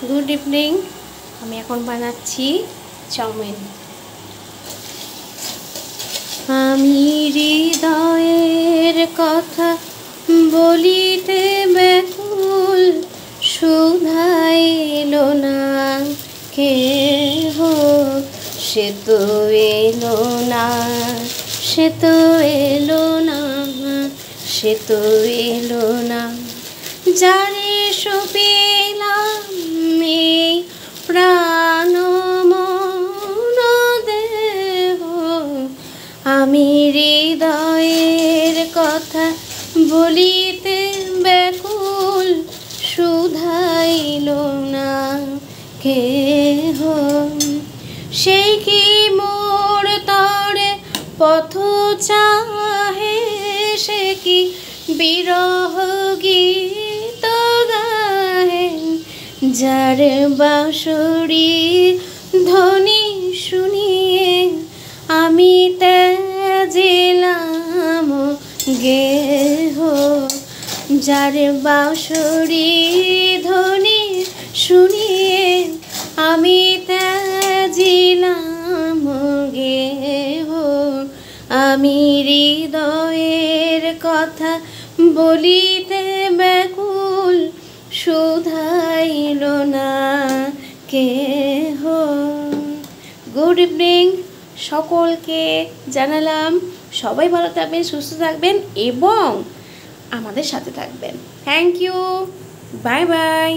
Good evening. আমি এখন বানাচ্ছি চাউমিন। আমি হৃদয়ের কথা বলিতে ব্যাকুল, শুধাইলো না কেহ, সে তো এলো না, সে তো এলো না, সে তো এলো না। যারে সপিলাম এই প্রাণ মন দেহ, আমি হৃদয়ের কথা বলিতে ব্যাকুল, শুধাইল না কেহ। সেই কি মোর তরে পথ চাহে, সে কি বিরহ গীত গাহে, যার বাঁশরি ধ্বনি শুনিয়ে আমি ত্যাজিলাম গেহ। যার বাঁশরি ধ্বনি শুনিয়ে আমি ত্যাজিলাম গেহ। আমি হৃদয়ের কথা বলিতে ব্যাকুল, শুধাইল না কেহ। গুড ইভিনিং, সকলকে জানালাম সবাই ভালো থাকবেন, সুস্থ থাকবেন এবং আমাদের সাথে থাকবেন। Thank you, bye by.